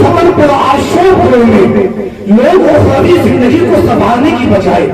فتن پر آشوب ہوئے لوگ اخروی زندگی کو سنبھالنے کی بجائے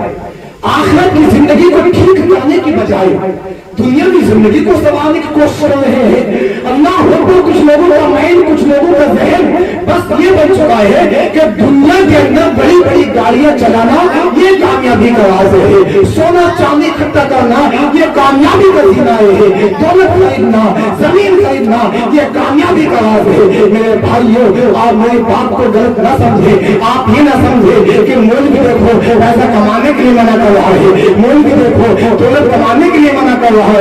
آخرت کی زندگی کو ٹھیک کرنے کی بجائے دنیا کی زندگی کو سنبھالنے کی کوشش کر رہے ہیں۔ اللہ کو کچھ لوگوں کا مائنڈ، کچھ لوگوں کا ذہن بس یہ بن چکا ہے کہ دنیا کے اندر بڑی بڑی گاڑیاں چلانا یہ کامیابی کا راز ہے، سونا چاندی اکٹھا کرنا یہ کامیابی کا ذریعہ ہے، دولت خریدنا، زمین خریدنا یہ کامیابی کا راز ہے۔ میرے بھائیوں، آپ میری بات کو غلط نہ سمجھے، آپ یہ نہ سمجھے کہ ملک دیکھو پیسہ کمانے کے لیے منع کر رہا ہے، ملک دیکھو دولت کمانے کے لیے منع کر رہا ہے۔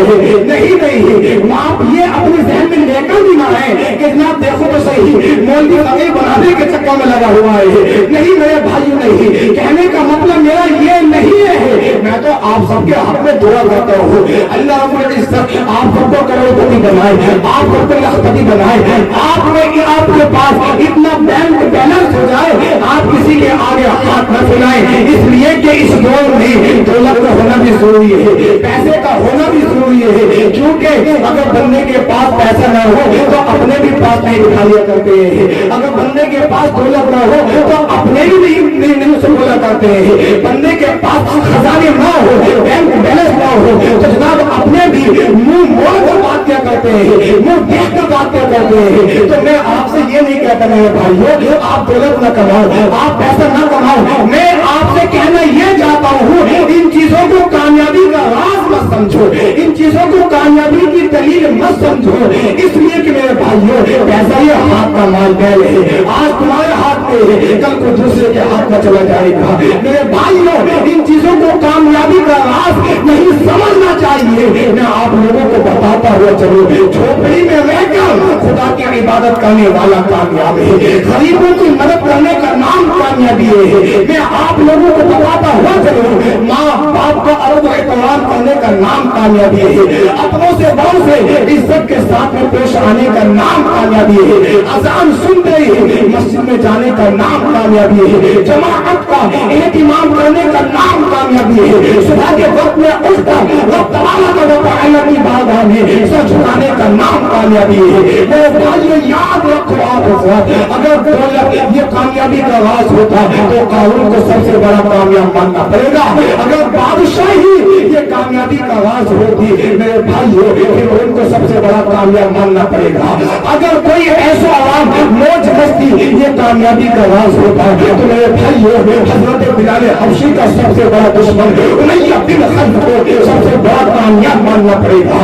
نہیں، آپ یہ اپنے ذہن میں لے کر بھی نہ ہے کہ جناب دیکھو تو صحیح مولوی فقیر بنانے کے چکر میں لگا ہوا ہے۔ نہیں میرے بھائیوں، نہیں، کہنے کا مطلب میرا یہ نہیں ہے۔ میں تو آپ سب کے حق میں دعا کرتا ہوں اللہ رب العزت آپ سب کو کروڑپتی بنائے، آپ سب کو لاکھپتی بنائے، آپ کے پاس اتنا بینک بیلنس ہو جائے آپ کسی کے آگے ہاتھ نہ پھیلائیں، اس لیے کہ اس دور میں دولت کا ہونا بھی ضروری ہے، پیسے کا ہونا بھی ضروری ہے، کیونکہ اگر بندے کے پاس پیسہ نہ ہو تو اپنے بھی پاس نہیں بٹھا لیا کرتے ہیں، اگر بندے کے پاس دولت نہ ہو تو اپنے بھی نہیں سنبھالا کرتے ہیں، بندے کے پاس خزانے نہ ہو، بینک بیلنس نہ ہو تو جناب اپنے بھی منہ موڑ کر بات کیا کرتے ہیں، منہ دیکھ کر بات کیا کرتے ہیں۔ تو میں آپ سے یہ نہیں کہتا میرے بھائیو آپ دولت نہ کماؤ، آپ پیسہ نہ کماؤ، میں آپ سے کہنا یہ چاہتا ہوں ان چیزوں کو کامیابی کا راز مت سمجھو، ان چیزوں کو کامیابی کی دلیل مت سمجھو، اس لیے کہ میرے بھائیو پیسہ یہ ہاتھ کا مال بیل ہے، آج تمہارے ہاتھ میں ہے کل کو دوسرے کے ہاتھ میں چلا جائے گا۔ میرے بھائیو ان چیزوں کو کامیابی کا راز نہیں سمجھنا چاہیے۔ میں آپ لوگوں کو بتاتا ہوا چلو جھوپڑی میں رہ کر خدا کی عبادت کرنے والا کامیاب ہے، غریبوں کی مدد کرنے کا نام کامیابی ہے۔ میں آپ لوگوں کو بتاتا ہوا چلو ماں باپ کا ادب و احترام کرنے کا نام کامیابی ہے، اپنوں سے بڑوں سے عزت کے ساتھ میں پیش آنے کا نام کامیابی ہے، اذان سنتے ہی مسجد میں جانے کا نام کامیابی ہے، جماعت کا اہتمام کرنے کا نام کامیابی ہے، صبح کے وقت میں اٹھ کر رب تعالیٰ کا وطاعلہ کی بارگاہ میں سر جھکانے کا نام کامیابی ہے۔ میرے بھائیو یاد رکھو آپ حضرات اگر دولت یہ کامیابی کا راز ہوتا تو قارون کو سب سے بڑا کامیاب ماننا پڑے گا، اگر بادشاہی یہ کامیابی کا راز ہوتی میرے بھائیو پھر ان کو سب سے بڑا کامیاب ماننا پڑے گا، اگر کوئی ایسا عوام موج مستی یہ کامیابی کا راز ہوتا تو میرے بھائیو حضرت بلال حبشی کا سب سے بڑا دشمن امیہ بن خلف کو سب سے بڑا کامیاب ماننا پڑے گا،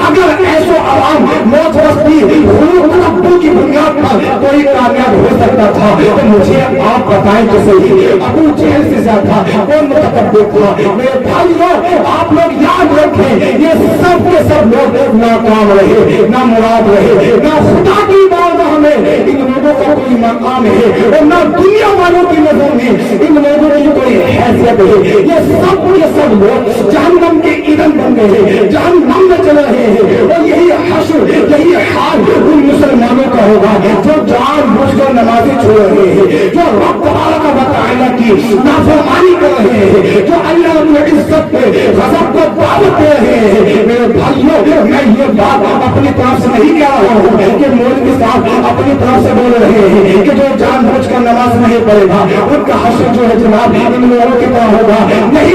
اگر ایسا عوام موج مستی کی بنیاد پر کوئی کامیاب ہو سکتا تھا تو مجھے آپ بتائیں تو صحیح ابو جہل سے زیادہ کون متکبر تھا؟ میرے بھائیو آپ لوگ یاد رکھیں یہ سب کے سب لوگ ناکام رہے، نہ مراد رہے، نہ خدا کی بارگاہ میں ان لوگوں کا کوئی مقام ہے اور نہ دنیا والوں کی نظر میں ان لوگوں کی کوئی حیثیت ہے، یہ سب لوگ جہنم کے ایندھن بن گئے ہیں، جہنم میں چل رہے ہیں، اور یہی حشر یہی حال ان مسلمانوں کا ہوگا جو جان بوجھ کر نمازیں چھوڑ رہے ہیں، جو رب تبارک و تعالیٰ کی نافرمانی کر رہے ہیں، جو اللہ رب العزت پہ غضب کو دعوت دے رہے ہیں۔ میرے بھائیوں میں یہ بات اپنی طرف سے نہیں کہہ رہا ہوں کہ مولوی صاحب اپنی طرف سے بول رہے ہیں کہ جو جان بوجھ کر نماز نہیں پڑھے گا ان کا حشر جو ہے جناب ان لوگوں کی طرح ہوگا، نہیں،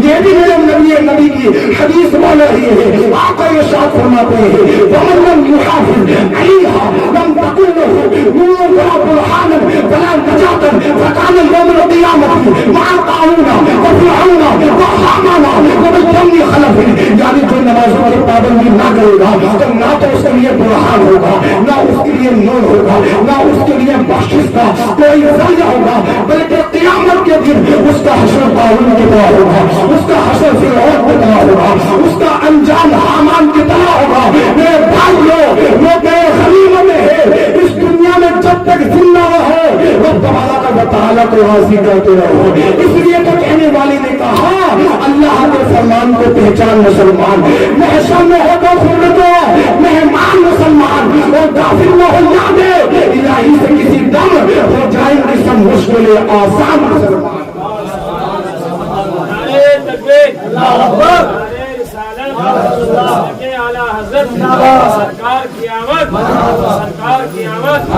یہ بھی میرے نبی کی حدیث بول رہی ہے، آقا ارشاد فرماتے ہیں وَمَن لَّمْ يُحَافِظْ عَلَيْهَا لَمْ تَكُن لَّهُ نُورٌ وَلَا بُرْهَانٌ وَلَا نَجَاةٌ فَكَانَ يَوْمَ الْقِيَامَةِ مَعَ قَارُونَ وَفِرْعَوْنَ وَحَامَانَ وَمَن لَّمْ يَخْلَفْ، یعنی جو نمازوں کی پابندی نہ کرے گا تو نہ تو اس کے لیے برہان ہوگا، نہ اس کے لیے نور ہوگا، نہ اس کے لیے بخشش کا کوئی ذریعہ ہوگا، بلکہ قیامت کے دن اس کا حشر قارون کی طرح ہوگا، اس کا حشر فرعون کی طرح ہوگا، اس کا انجام حامان کی طرح ہوگا۔ میرے بھائیو وہ بے غنیمت ہے اس دنیا میں جب تک زندہ رہو رب تعالیٰ کو راضی کرتے رہو، اس لیے تو کہنے والی نے کہا اللہ کے فرمان کو پہچان مسلمان، محشر میں ہو تو خود تو مہمان مسلمان اور کافر نہ ہو یاد ہے الہی سے کسی دم ہو جائیں گی سب مشکلیں آسان مسلمان۔ سرکار کی آمد